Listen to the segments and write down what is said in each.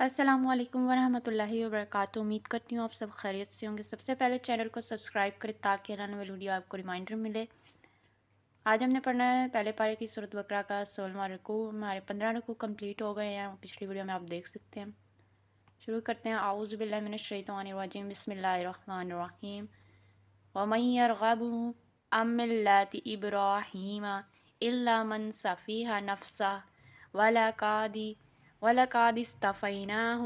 السلام علیکم ورحمۃ اللہ وبرکاتہ۔ امید کرتی ہوں آپ سب خیریت سے ہوں گے۔ سب سے پہلے چینل کو سبسکرائب کریں تاکہ آنے والی ویڈیو آپ کو ریمائنڈر ملے۔ آج ہم نے پڑھنا ہے پہلے پارے کی سورۃ بقرہ کا 16واں رکوع۔ ہمارے 15 رکوع کمپلیٹ ہو گئے ہیں، پچھلی ویڈیو میں آپ دیکھ سکتے ہیں۔ شروع کرتے ہیں۔ اعوذ باللہ من الشیطان الرجیم، بسم اللہ الرحمن الرحیم۔ وَمَن يَرْغَبُ عَن مِّلَّةِ إِبْرَاهِيمَ إِلَّا مَن سَفِیهَ نَفْسَهُ وَلَقَدِ اصْطَفَيْنَاهُ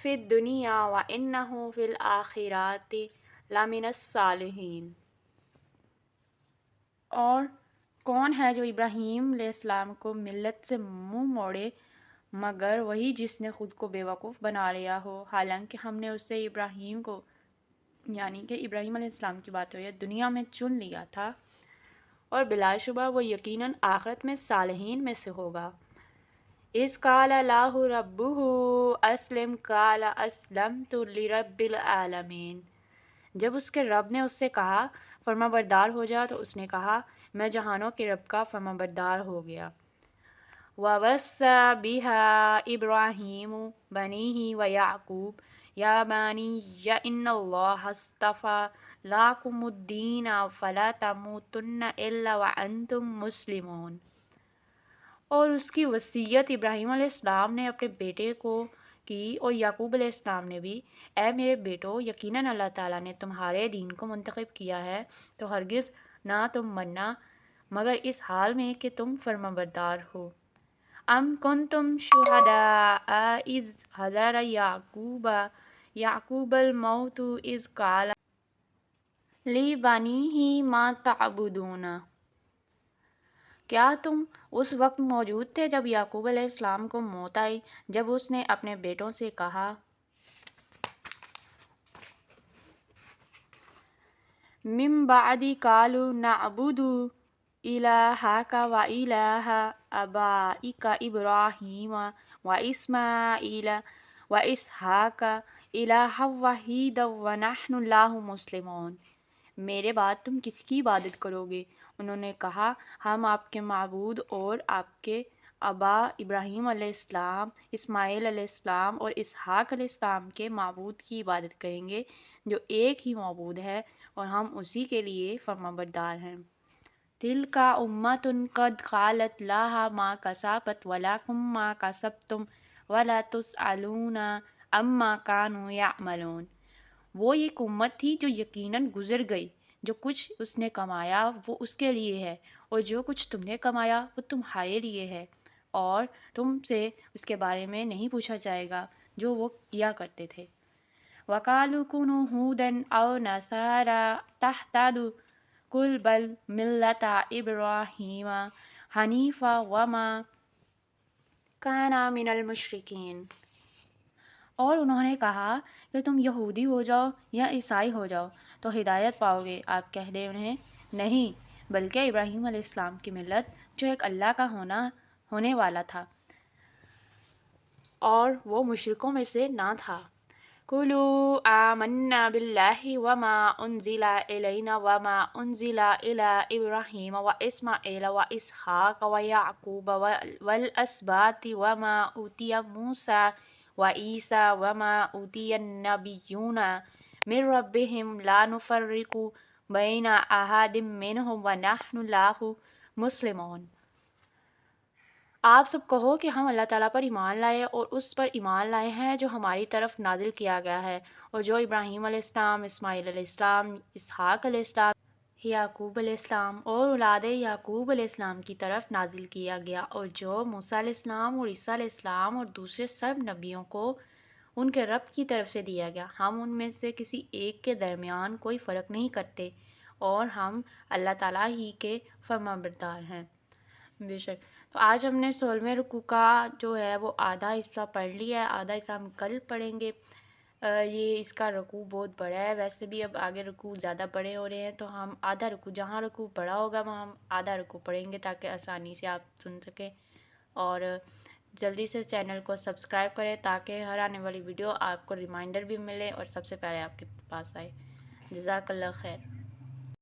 فِي الدُّنْيَا وَإِنَّهُ فِي الْآخِرَةِ لَمِنَ الصَّالِحِينَ۔ اور کون ہے جو ابراہیم علیہ السلام کو ملت سے منہ موڑے مگر وہی جس نے خود کو بیوقوف بنا لیا ہو، حالانکہ ہم نے اسے ابراہیم کو یعنی کہ ابراہیم علیہ السلام کی بات ہوئی ہے دنیا میں چن لیا تھا، اور بلا شبہ وہ یقیناً آخرت میں صالحین میں سے ہوگا۔ اِذْ قَالَ لَهُ رَبُّهُ أَسْلِمْ قَالَ أَسْلَمْتُ لِرَبِّ الْعَالَمِينَ۔ جب اس کے رب نے اس سے کہا فرما بردار ہو جا تو اس نے کہا میں جہانوں کے رب کا فرما بردار ہو گیا۔ وَوَصَّى بِهَا إِبْرَاهِيمُ بَنِيهِ وَيَعْقُوبُ يَا بَنِيَّ إِنَّ اللَّهَ اصْطَفَىٰ لَكُمُ الدِّينَ فَلَا تَمُوتُنَّ إِلَّا وَأَنْتُمْ مُسْلِمُونَ۔ اور اس کی وصیت ابراہیم علیہ السلام نے اپنے بیٹے کو کی، اور یعقوب علیہ السلام نے بھی، اے میرے بیٹو، یقیناً اللہ تعالیٰ نے تمہارے دین کو منتخب کیا ہے، تو ہرگز نہ تم مرنا مگر اس حال میں کہ تم فرمانبردار ہو۔ ام کنتم شہداء اذ حضر یعقوب الموت اذ قال لبنیہ ما تعبدون۔ کیا تم اس وقت موجود تھے جب یعقوب علیہ السلام کو موت آئی، جب اس نے اپنے بیٹوں سے کہا من بعد قالوا نعبد الہک و الہ آبائک ابراہیم و اسماعیل و اسحاق الہا واحدا ونحن لہ مسلمون۔ میرے بعد تم کس کی عبادت کرو گے؟ انہوں نے کہا ہم آپ کے معبود اور آپ کے آبا ابراہیم علیہ السلام، اسماعیل علیہ السلام اور اسحاق علیہ السلام کے معبود کی عبادت کریں گے جو ایک ہی معبود ہے، اور ہم اسی کے لیے فرمانبردار ہیں۔ تِلْکَ أُمَّةٌ قَدْ خَلَتْ لَهَا مَا كَسَبَتْ وَلَكُم مَّا كَسَبْتُمْ وَلَا تُسْأَلُونَ عَمَّا كَانُوا يَعْمَلُونَ۔ وہ ایک امت تھی جو یقیناً گزر گئی، جو کچھ اس نے کمایا وہ اس کے لیے ہے، اور جو کچھ تم نے کمایا وہ تمہارے لیے ہے، اور تم سے اس کے بارے میں نہیں پوچھا جائے گا جو وہ کیا کرتے تھے۔ وَقَالُوا كُونُوا هُودًا أَوْ نَصَارَىٰ تَهْتَدُوا قُلْ بَلْ مِلَّةَ إِبْرَاهِيمَ حَنِيفًا وَمَا كَانَ مِنَ الْمُشْرِكِينَ۔ اور انہوں نے کہا کہ تم یہودی ہو جاؤ یا عیسائی ہو جاؤ تو ہدایت پاؤ گے۔ آپ کہہ دیں انہیں نہیں، بلکہ ابراہیم علیہ السلام کی ملت جو ایک اللہ کا ہونے والا تھا اور وہ مشرکوں میں سے نہ تھا۔ قُولُوا آمَنَّا بِاللَّهِ وَمَا أُنزِلَ إِلَيْنَا وَمَا أُنزِلَ إِلَىٰ إِبْرَاهِيمَ وَإِسْمَاعِيلَ وَإِسْحَاقَ وَيَعْقُوبَ وَالْأَسْبَاطِ وَمَا أُوتِيَ مُوسَىٰ وَعِيسَىٰ وَمَا أُوتِيَ النَّبِيُّونَ مِن رَّبِّهِمْ لَا نُفَرِّقُ بَيْنَ أَحَدٍ مِّنْهُمْ وَنَحْنُ لَهُ مُسْلِمُونَ۔ آپ سب کہو کہ ہم اللہ تعالیٰ پر ایمان لائے اور اس پر ایمان لائے ہیں جو ہماری طرف نازل کیا گیا ہے، اور جو ابراہیم علیہ السلام، اسماعیل علیہ السلام، اسحاق علیہ السلام، یعقوب علیہ السلام اور اولاد یعقوب علیہ السلام کی طرف نازل کیا گیا، اور جو موسیٰ علیہ السلام اور عیسیٰ علیہ السلام اور دوسرے سب نبیوں کو ان کے رب کی طرف سے دیا گیا۔ ہم ان میں سے کسی ایک کے درمیان کوئی فرق نہیں کرتے، اور ہم اللہ تعالیٰ ہی کے فرمانبردار ہیں۔ بے شک۔ تو آج ہم نے 16ویں رکوع کا جو ہے وہ آدھا حصہ پڑھ لیا ہے، آدھا حصہ ہم کل پڑھیں گے۔ یہ اس کا رکوع بہت بڑا ہے، ویسے بھی اب آگے رکوع زیادہ بڑے ہو رہے ہیں، تو ہم آدھا رکوع، جہاں رکوع بڑا ہوگا وہاں ہم آدھا رکوع پڑھیں گے تاکہ آسانی سے آپ سن سکیں، اور جلدی سے چینل کو سبسکرائب کریں تاکہ ہر آنے والی ویڈیو آپ کو ریمائنڈر بھی ملے اور سب سے پہلے آپ کے پاس آئے۔ جزاک اللہ خیر۔